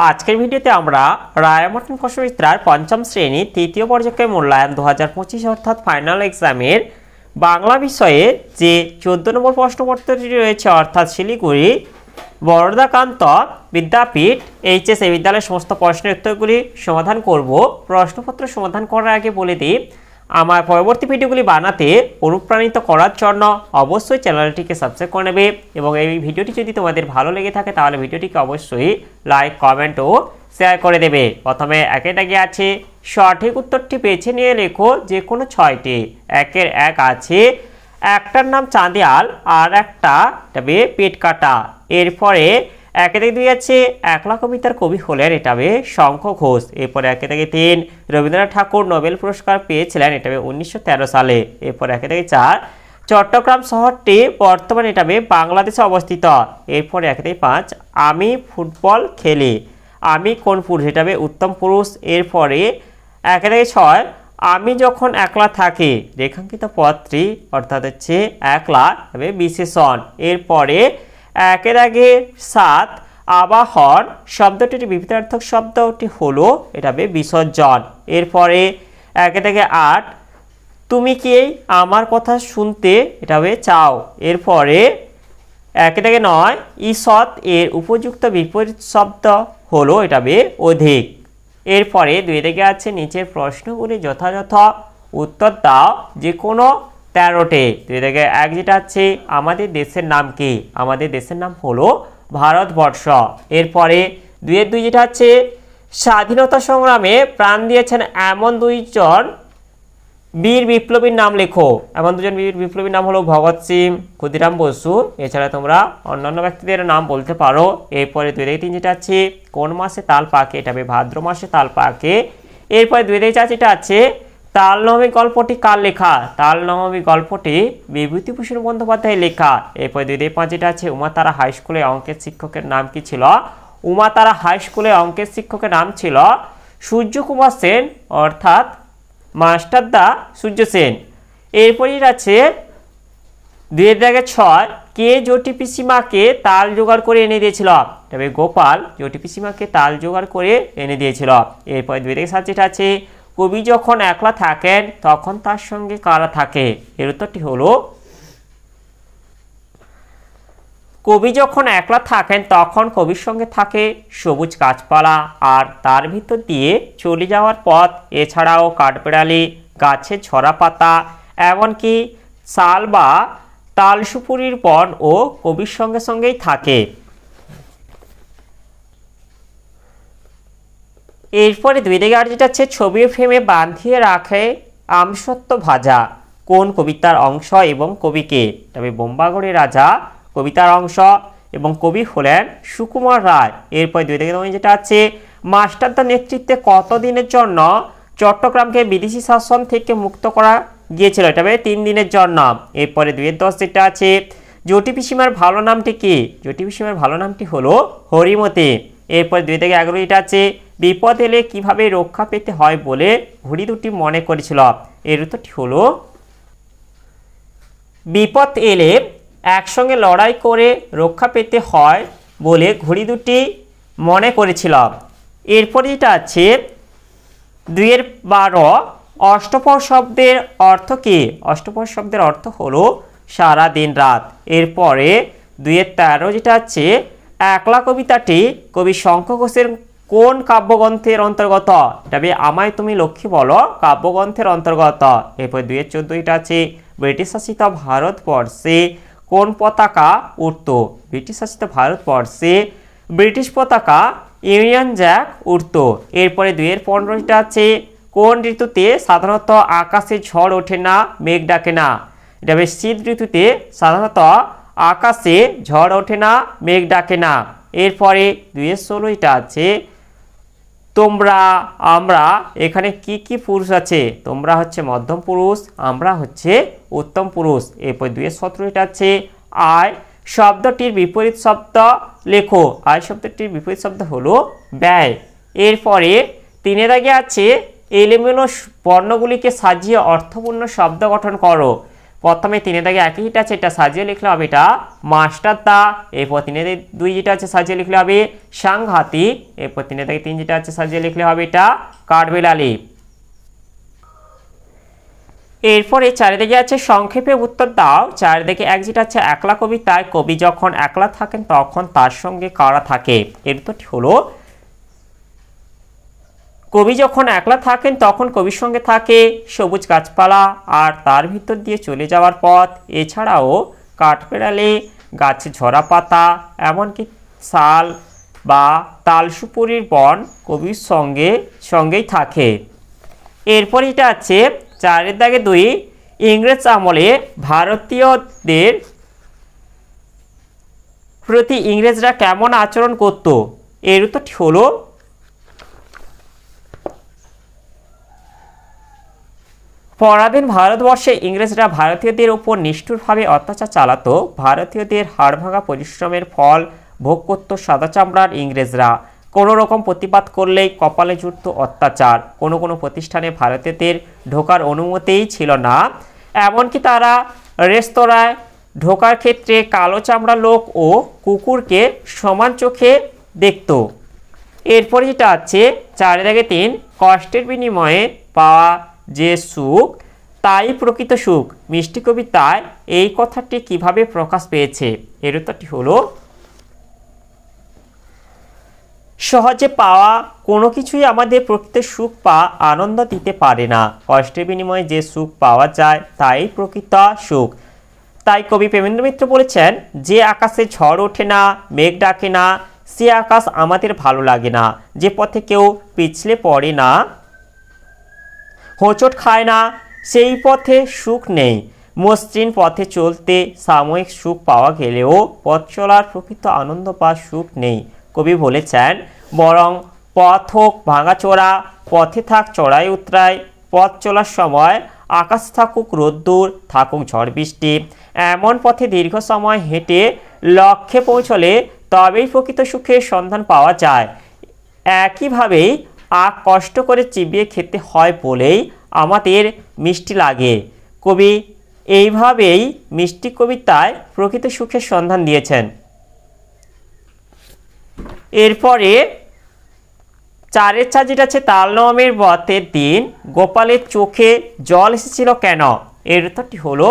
আজকের ভিডিওতে আমরা রায়মার্টিন কোষবিদ্যার পঞ্চম শ্রেণী তৃতীয় পর্যায়ের মূল্যায়ন 2025 অর্থাৎ ফাইনাল এক্সামের বাংলা বিষয়ে যে 14 নম্বর প্রশ্নপত্রটি রয়েছে অর্থাৎ শিলিগুড়ি বরদাকান্ত বিদ্যাপীঠ এইচএসএ বিদ্যালয়ের সমস্ত প্রশ্নের উত্তরগুলি সমাধান করব। প্রশ্নপত্র সমাধান করার আগে বলে দিই, আমার পরবর্তী ভিডিওগুলি বানাতে অনুপ্রাণিত করার জন্য অবশ্যই চ্যানেলটিকে সাবস্ক্রাইব করে নেবে এবং এই ভিডিওটি যদি তোমাদের ভালো লেগে থাকে তাহলে ভিডিওটিকে অবশ্যই লাইক কমেন্ট ও শেয়ার করে দেবে। প্রথমে একে দাগে আছে সঠিক উত্তরটি বেছে নিয়ে লেখো যে কোনো 6টি। একের এক আছে একটার নাম চাঁদিয়াল আর একটা তবে পেট কাটা। এরপরে একে থেকে 2 আছে একলা কবিতার কবি হলেন এটা শঙ্খ ঘোষ। এরপরে একে থেকে 3 রবীন্দ্রনাথ ঠাকুর নোবেল পুরস্কার পেয়েছিলেন এটা 1913 সালে। এরপরে একে থেকে 4 চট্টগ্রাম শহরটি বর্তমানে এটা বাংলাদেশে অবস্থিত। এরপরে একে থেকে 5 আমি ফুটবল খেলি, আমি কোন পুরুষ এটা উত্তম পুরুষ। এরপরে একে থেকে 6 আমি যখন একলা থাকি রেখাঙ্কিত পদটি অর্থাৎ হচ্ছে একলা তবে বিশেষণ। এরপরে একের আগে 7 আবাহন শব্দটির বিপরীতার্থক শব্দটি হলো এটা বিসর্জন। এরপরে একে থেকে 8 তুমি কি আমার কথা শুনতে এটা চাও। এরপরে একে থেকে 9 ঈষৎ এর উপযুক্ত বিপরীত শব্দ হলো এটা অধিক। এরপরে 2 থেকে আছে নিচের প্রশ্নগুলি যথাযথ উত্তর দাও যে কোনো 13টে। 2 থেকে 1 যেটা আছে আমাদের দেশের নাম কি, আমাদের দেশের নাম হলো ভারতবর্ষ। এরপরে 2 এর 2 যেটা আছে স্বাধীনতা সংগ্রামে প্রাণ দিয়েছেন এমন 2 জন বীর বিপ্লবীর নাম লেখো। এমন 2 জন বীর বিপ্লবীর নাম হলো ভগৎ সিং, ক্ষুদিরাম বসু, এছাড়া তোমরা অন্যান্য ব্যক্তিদের নাম বলতে পারো। এরপরে 2 থেকে 3 যেটা আছে কোন মাসে তাল পাকে এটা ভাদ্র মাসে তাল পাকে। এরপরে 2 থেকে 4 যেটা আছে তাল নবমী গল্পটি কার লেখা, তাল নবমী গল্পটি বিভূতিভূষণ বন্দ্যোপাধ্যায় লেখা। এরপরে 2 থেকে 5 যেটা আছে উমাতারা হাই স্কুলে অঙ্কের শিক্ষকের নাম কি ছিল, উমাতারা হাই স্কুলে অঙ্কের শিক্ষকের নাম ছিল সূর্যকুমার সেন অর্থাৎ মাস্টার দা সূর্য সেন। এরপরে আছে 2 এর দাগে 6 কে জটি পিসিমাকে তাল জোগাড় করে এনে দিয়েছিল, তবে গোপাল জটি পিসিমাকে তাল জোগাড় করে এনে দিয়েছিল। এরপরে 2 থেকে 7 যেটা আছে কবি যখন একলা থাকেন তখন তার সঙ্গে কারা থাকে। এর উত্তরটি হলো কবি যখন একলা থাকেন তখন কবির সঙ্গে থাকে সবুজ গাছপালা আর তার ভিতর দিয়ে চলে যাওয়ার পথ, এছাড়াও কাঠবেড়ালি, গাছের ঝরা পাতা, এমনকি শাল বা তালসুপুরির বন ও কবির সঙ্গে সঙ্গেই থাকে। এরপরে 2 থেকে 8 যেটা আছে ছবির ফ্রেমে বাঁধিয়ে রাখে আমসত্ত্ব ভাজা কোন কবিতার অংশ এবং কবিকে, তবে বোম্বাগড়ের রাজা কবিতার অংশ এবং কবি হলেন সুকুমার রায়। এরপরে 2 থেকে 9 যেটা আছে মাস্টারদার নেতৃত্বে কতদিনের জন্য চট্টগ্রামকে বিদেশি শাসন থেকে মুক্ত করা গিয়েছিল, এটা 3 দিনের জন্য। এরপরে 2 এর 10 যেটা আছে জটি পিসিমার ভালো নামটি কি, জটি পিসিমার ভালো নামটি হলো হরিমতি। এরপরে 2 থেকে 11 যেটা আছে বিপদ এলে কিভাবে রক্ষা পেতে হয় বলে ঘড়ি দুটি মনে করেছিল। এর উত্তরটি হলো বিপদ এলে একসঙ্গে লড়াই করে রক্ষা পেতে হয় বলে ঘড়ি দুটি মনে করেছিল। এরপরে যেটা আছে 2 এর 12 অষ্টপহর শব্দের অর্থ কি, অষ্টপহর শব্দের অর্থ হলো সারা দিন রাত। এরপরে 2 এর 13 যেটা আছে একলা কবিতাটি কবি শঙ্খ ঘোষের কোন কাব্যগ্রন্থের অন্তর্গত, তবে আমায় তুমি লক্ষ্মী বলো কাব্যগ্রন্থের অন্তর্গত। এরপর 2 এর 14 এটা আছে ব্রিটিশ শাসিত ভারতবর্ষে কোন পতাকা উঠত, ব্রিটিশ শাসিত ভারতবর্ষে ব্রিটিশ পতাকা ইউনিয়ন জ্যাক উঠত। এরপরে 2 এর 15 এটা আছে কোন ঋতুতে সাধারণত আকাশে ঝড় ওঠে না মেঘ ডাকে না, এটা শীত ঋতুতে সাধারণত আকাশে ঝড় ওঠে না মেঘ ডাকে না। এরপরে 2 এর 16 এটা আছে তোমরা আমরা এখানে কি কি পুরুষ আছে, তোমরা হচ্ছে মধ্যম পুরুষ, আমরা হচ্ছে উত্তম পুরুষ। এরপর 2 এর 17 এটা আছে আয় শব্দটির বিপরীত শব্দ লেখো, আয় শব্দটির বিপরীত শব্দ হলো ব্যয়। এরপরে 3 এর আগে আছে এলোমেলো বর্ণগুলিকে সাজিয়ে অর্থপূর্ণ শব্দ গঠন করো, প্রথমে 3 দাগে একই যেটা আছে এটা সাজিয়ে লিখলে হবে এটা মাস্টারদা। এরপর 3 দাগে 2 যেটা আছে সাজিয়ে লিখলে হবে সাংঘাতিক। এরপর 3 দাগে 3 যেটা আছে সাজিয়ে লিখলে হবে এটা কাঠবেড়ালি। এরপরে 4 দিকে আছে সংক্ষেপে উত্তর দাও। 4 দিকে 1 যেটা আছে একলা কবিতায় কবি যখন একলা থাকেন তখন তার সঙ্গে কারা থাকে? এর উত্তরটি হলো কবি যখন একলা থাকেন তখন কবির সঙ্গে থাকে সবুজ গাছপালা আর তার ভিতর দিয়ে চলে যাওয়ার পথ। এছাড়াও কাঠবেড়ালি, গাছে ঝরা পাতা, এমনকি শাল বা তালসুপুরির বন কবির সঙ্গেই থাকে। এরপর এটা আছে 4 দাগে 2 ইংরেজ আমলে ভারতীয়দের প্রতি ইংরেজরা কেমন আচরণ করত? এর উত্তরটি হলো পরাধীন ভারতবর্ষে ইংরেজরা ভারতীয়দের উপর নিষ্ঠুরভাবে অত্যাচার চালাতো। ভারতীয়দের হাড়ভাঙা পরিশ্রমের ফল ভোগ করত সাদা চামড়ার ইংরেজরা। কোনো রকম প্রতিবাদ করলেই কপালে জুটত অত্যাচার। কোনো কোনো প্রতিষ্ঠানে ভারতীয়দের ঢোকার অনুমতিই ছিল না। এমনকি তারা রেস্তোরাঁয় ঢোকার ক্ষেত্রে কালো চামড়া লোক ও কুকুরকে সমান চোখে দেখত। এরপরে যেটা আছে 4 দাগে 3 কষ্টের বিনিময়ে পাওয়া যে সুখ তাই প্রকৃত সুখ মিষ্টি কবিতায় এই কথাটি কিভাবে প্রকাশ পেয়েছে? এর উত্তরটি হলো সহজে পাওয়া কোনো কিছুই আমাদের প্রকৃত সুখ বা আনন্দ দিতে পারে না। কষ্টের বিনিময়ে যে সুখ পাওয়া যায় তাই প্রকৃত সুখ। তাই কবি প্রেমেন্দ্র মিত্র বলেছেন, যে আকাশে ঝড় ওঠে না, মেঘ ডাকে না, সে আকাশ আমাদের ভালো লাগে না। যে পথে কেউ পিছলে পড়ে না, হোঁচট খায় না, সেই পথে সুখ নেই। মসৃণ পথে চলতে সাময়িক সুখ পাওয়া গেলেও পথ চলার প্রকৃত আনন্দ বা সুখ নেই। কবি বলেছেন, বরং পথ হোক ভাঙাচোরা, পথে থাক চড়াই উতরাই, পথ চলার সময় আকাশ থাকুক রোদ্দুর, থাকুক ঝড় বৃষ্টি, এমন পথে দীর্ঘ সময় হেঁটে লক্ষ্যে পৌঁছলে তবেই প্রকৃত সুখের সন্ধান পাওয়া যায়। একইভাবেই আখ কষ্ট করে চিবিয়ে খেতে হয় বলেই আমাদের মিষ্টি লাগে। কবি এইভাবেই মিষ্টি কবিতায় প্রকৃত সুখের সন্ধান দিয়েছেন। এরপরে 4 যেটা আছে তালনবমীর ব্রতের দিন গোপালের চোখে জল এসেছিল কেন? এর উত্তরটি হলো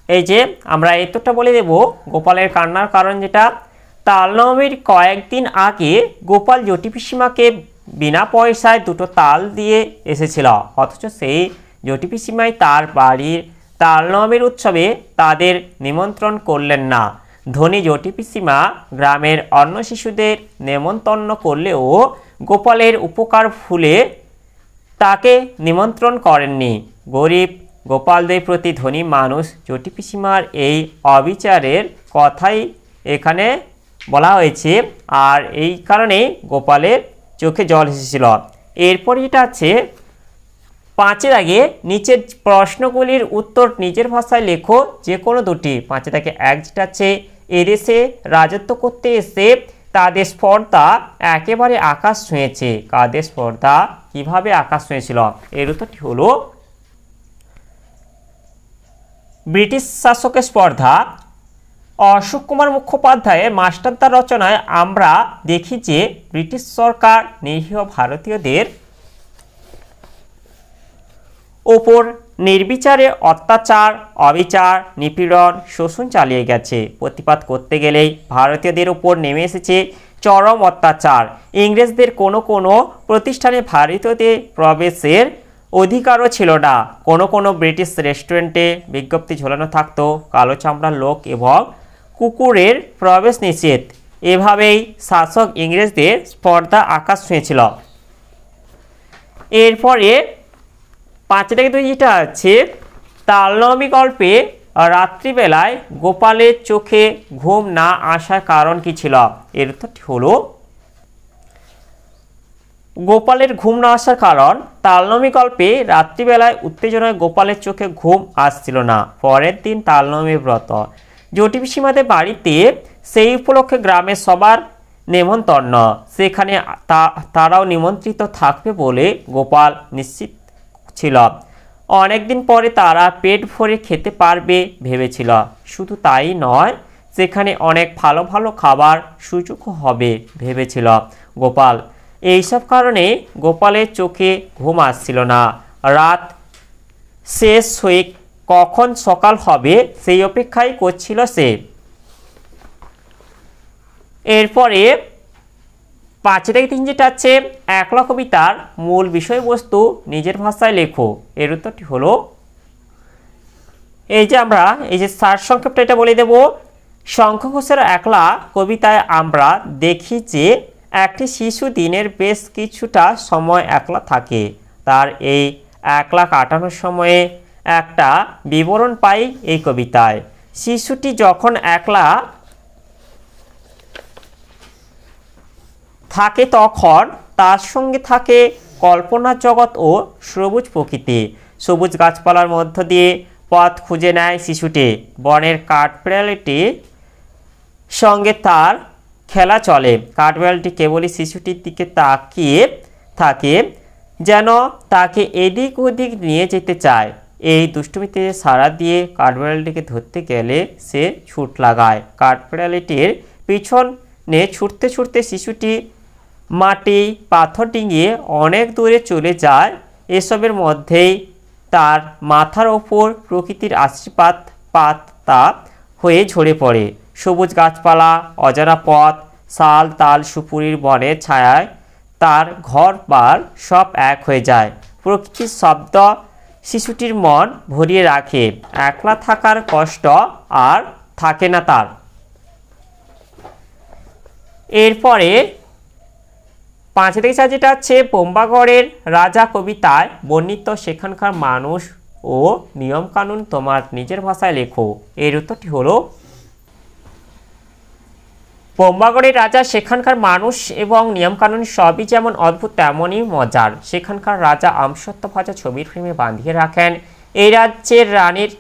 এই যে আমরা এতটা বলে দেব গোপালের কান্নার কারণ। যেটা তালনবমীর কয়েকদিন আগে গোপাল জটি পিসিমাকে বিনা পয়সায় 2টো তাল দিয়ে এসেছিল, অথচ সেই জটি পিসিমাই তার বাড়ির তালনবমীর উৎসবে তাদের নিমন্ত্রণ করলেন না। ধনী জটি পিসিমা গ্রামের অন্য শিশুদের নেমন্তন্ন করলেও গোপালের উপকার ভুলে তাকে নিমন্ত্রণ করেননি। গরিব গোপালদের প্রতি ধনী মানুষ জটি পিসিমার এই অবিচারের কথাই এখানে বলা হয়েছে, আর এই কারণেই গোপালের চোখে জল এসেছিল। এরপর এটা আছে 5 আগে নিচের প্রশ্নগুলির উত্তর নিজের ভাষায় লেখো, যে কোনো দুটি। 5 থেকে 1 যেটা আছে, এদেশে রাজত্ব করতে এসে তাদের স্পর্ধা একেবারে আকাশ ছুঁয়েছে। কাদের স্পর্ধা কিভাবে আকাশ ছুঁয়েছিল? এর উত্তরটি হলো ব্রিটিশ শাসকের স্পর্ধা। অশোক কুমার মুখোপাধ্যায়ের মাস্টারদা রচনায় আমরা দেখি যে ব্রিটিশ সরকার নিরীহ ভারতীয়দের ওপর নির্বিচারে অত্যাচার, অবিচার, নিপীড়ন, শোষণ চালিয়ে গেছে। প্রতিবাদ করতে গেলেই ভারতীয়দের ওপর নেমে এসেছে চরম অত্যাচার। ইংরেজদের কোনো কোনো প্রতিষ্ঠানে ভারতীয়দের প্রবেশের অধিকারও ছিল না। কোনো কোনো ব্রিটিশ রেস্টুরেন্টে বিজ্ঞপ্তি ঝোলানো থাকতো, কালো চামড়ার লোক এবং কুকুরের প্রবেশ নিষেধ। এভাবেই শাসক ইংরেজদের স্পর্ধা আকাশ ছুঁয়েছিল। এরপরে 5 থেকে 2 যেটা আছে, তালনবমী গল্পে রাত্রিবেলায় গোপালের চোখে ঘুম না আসার কারণ কি ছিল? এর উত্তরটি হলো গোপালের ঘুম না আসার কারণ, তালনবমী গল্পে রাত্রিবেলায় উত্তেজনায় গোপালের চোখে ঘুম আসছিল না। পরের দিন তালনবমী ব্রত। জটি পিসিমাদের বাড়িতে সেই উপলক্ষে গ্রামের সবার নেমন্তন্ন, সেখানে তারাও নিমন্ত্রিত থাকবে বলে গোপাল নিশ্চিত ছিল। অনেকদিন পরে তারা পেট ভরে খেতে পারবে ভেবেছিল। শুধু তাই নয়, সেখানে অনেক ভালো ভালো খাবার সুযোগও হবে ভেবেছিল গোপাল। এইসব কারণে গোপালের চোখে ঘুম আসছিল না। রাত শেষ হয়ে কখন সকাল হবে সেই অপেক্ষাই করছিল সে। এরপরে 5-3 যেটা আছে, একলা কবিতার মূল বিষয়বস্তু নিজের ভাষায় লেখো। এর উত্তরটি হলো, এই যে সারসংক্ষেপটা এটা বলে দেব। শঙ্খ ঘোষের একলা কবিতায় আমরা দেখি যে একটি শিশু দিনের বেশ কিছুটা সময় একলা থাকে। তার এই একলা কাটানোর সময়ে একটা বিবরণ পাই এই কবিতায়। শিশুটি যখন একলা থাকে তখন তার সঙ্গে থাকে কল্পনার জগৎ ও সবুজ প্রকৃতি। সবুজ গাছপালার মধ্য দিয়ে পথ খুঁজে নেয় শিশুটি। বনের কাঠবিড়ালিটির সঙ্গে তার খেলা চলে। কাঠবিড়ালিটি কেবলই শিশুটির দিকে তাকিয়ে থাকে, যেন তাকে এদিক ওদিক নিয়ে যেতে চায়। এই দুষ্টুমিতে সাড়া দিয়ে কাঠবিড়ালিটিকে ধরতে গেলে সে ছুট লাগায়। কাঠবিড়ালিটির পিছনে ছুটতে ছুটতে শিশুটি মাটি পাথর ডিঙিয়ে অনেক দূরে চলে যায়। এসবের মধ্যেই তার মাথার ওপর প্রকৃতির আশীর্বাদ পাতা হয়ে ঝরে পড়ে। সবুজ গাছপালা, অজানা পথ, শাল তাল সুপুরির বনের ছায়ায় তার ঘর বার সব এক হয়ে যায়। প্রকৃতির শব্দ শিশুটির মন ভরিয়ে রাখে। একলা থাকার কষ্ট আর থাকে না তার। এরপরে 5-4 যেটা আছে, বোম্বাগড়ের রাজা কবিতায় বর্ণিত সেখানকার মানুষ ও নিয়মকানুন তোমার নিজের ভাষায় লেখো। এর উত্তরটি হলো, বোম্বাগড়ের রাজা সেখানকার মানুষ এবং নিয়মকানুন সবই যেমন অদ্ভুত তেমনই মজার। সেখানকার রাজা আমসত্ত্ব ভাজা ছবির ফ্রেমে বাঁধিয়ে রাখেন। এই রাজ্যের রানীর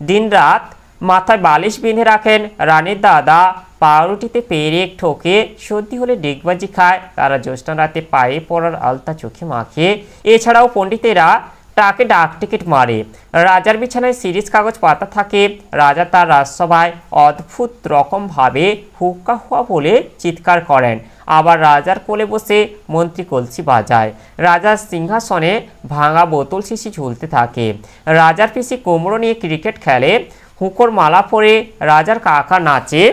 দিনরাত মাথায় বালিশ বেঁধে রাখেন। রানীর দাদা পাউরুটিতে পেরেক ঠোকে, সর্দি হলে ডিগবাজি খায়। তারা জ্যোৎস্না রাতে পায়ে পড়ার আলতা চোখে মাখে। এছাড়াও পণ্ডিতেরা তাকে ডাক টিকিট মারে। রাজার বিছানায় সিরিজ কাগজ পাতা থাকে। রাজা তার রাজসভায় অদ্ভুত রকমভাবে হুক্কা হুয়া বলে চিৎকার করেন। আবার রাজার কোলে বসে মন্ত্রী কলসি বাজায়। রাজার সিংহাসনে ভাঙা বোতল শিশি ঝুলতে থাকে। রাজার পিসি কুমড়ো নিয়ে ক্রিকেট খেলে। হুঁকোর মালা পরে রাজার কাকা নাচে।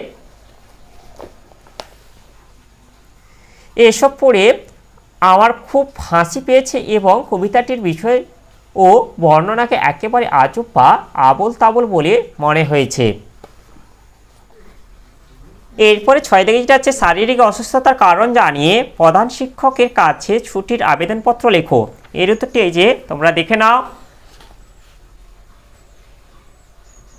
এসব পড়ে আমার খুব হাসি পেয়েছে এবং কবিতাটির বিষয় ও বর্ণনাকে একেবারে আজব বা আবোল তাবোল বলে মনে হয়েছে। এরপরে 6 থেকে যেটা আছে, শারীরিক অসুস্থতার কারণ জানিয়ে প্রধান শিক্ষকের কাছে ছুটির আবেদনপত্র লেখো। এর উত্তরটি এই যে তোমরা দেখে নাও।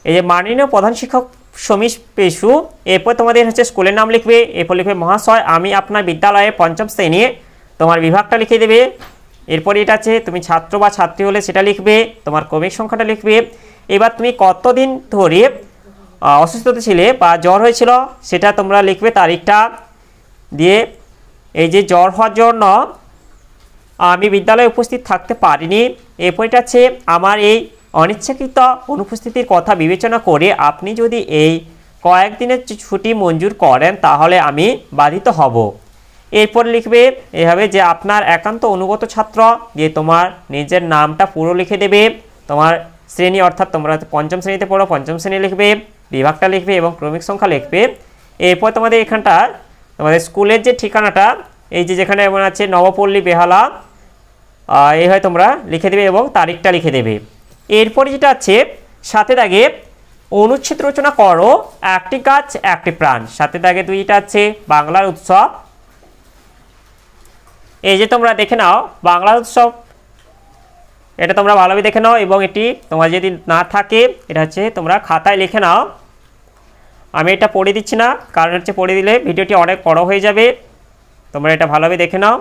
এই যে মাননীয় প্রধান শিক্ষক সমীশ পেশু। এরপর তোমাদের হচ্ছে স্কুলের নাম লিখবে। এরপর লিখবে, মহাশয় আমি আপনার বিদ্যালয়ে 5ম শ্রেণী, তোমার বিভাগটা লিখে দেবে। এরপর এটা আছে, তুমি ছাত্র বা ছাত্রী হলে সেটা লিখবে, তোমার ক্রমিক সংখ্যাটা লিখবে। এবার তুমি কতদিন ধরে অসুস্থতা ছিলে বা জ্বর হয়েছিল সেটা তোমরা লিখবে, তারিখটা দিয়ে। এই যে জ্বর হওয়ার জন্য আমি বিদ্যালয়ে উপস্থিত থাকতে পারিনি। এরপর এটা আছে, আমার এই অনিচ্ছাকৃত অনুপস্থিতির কথা বিবেচনা করে আপনি যদি এই কয়েকদিনের ছুটি মঞ্জুর করেন তাহলে আমি বাধিত হব। এরপর লিখবে এভাবে যে আপনার একান্ত অনুগত ছাত্র, দিয়ে তোমার নিজের নামটা পুরো লিখে দেবে। তোমার শ্রেণী, অর্থাৎ তোমরা 5ম শ্রেণীতে পড়ো, 5ম শ্রেণী লিখবে, বিভাগটা লিখবে এবং ক্রমিক সংখ্যা লিখবে। এরপর তোমাদের এখানটা তোমাদের স্কুলের যে ঠিকানাটা, এই যে যেখানে এমন আছে নবপল্লী বেহালা, এই হয় তোমরা লিখে দেবে এবং তারিখটা লিখে দেবে। এরপরে যেটা আছে, সাথে দাগে অনুচ্ছেদ রচনা করো, একটি গাছ একটি প্রাণ। সাথে দাগে 2টা আছে, বাংলার উৎসব। এই যে তোমরা দেখে নাও বাংলার উৎসব, এটা তোমরা ভালোভাবে দেখে নাও এবং এটি তোমার যদি না থাকে এটা হচ্ছে তোমরা খাতায় লিখে নাও। আমি এটা পড়ে দিচ্ছি না, কারণ হচ্ছে পড়ে দিলে ভিডিওটি অনেক বড় হয়ে যাবে। তোমরা এটা ভালোভাবে দেখে নাও।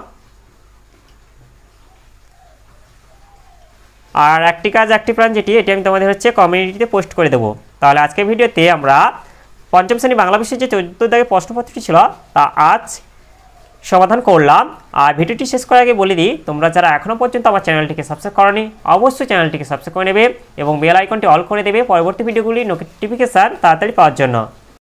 আর একটি কাজ একটি প্রাণ যেটি, এটি আমি তোমাদের হচ্ছে কমিউনিটিতে পোস্ট করে দেবো। তাহলে আজকের ভিডিওতে আমরা 5ম শ্রেণী বাংলা বিষয়ে যে 14 দাগের প্রশ্নপত্রটি ছিল তা আজ সমাধান করলাম। আর ভিডিওটি শেষ করার আগে বলে দিই, তোমরা যারা এখনও পর্যন্ত আমার চ্যানেলটিকে সাবস্ক্রাইব করনি অবশ্যই চ্যানেলটিকে সাবস্ক্রাইব করে নেবে এবং বেল আইকনটি অল করে দেবে পরবর্তী ভিডিওগুলির নোটিফিকেশান তাড়াতাড়ি পাওয়ার জন্য।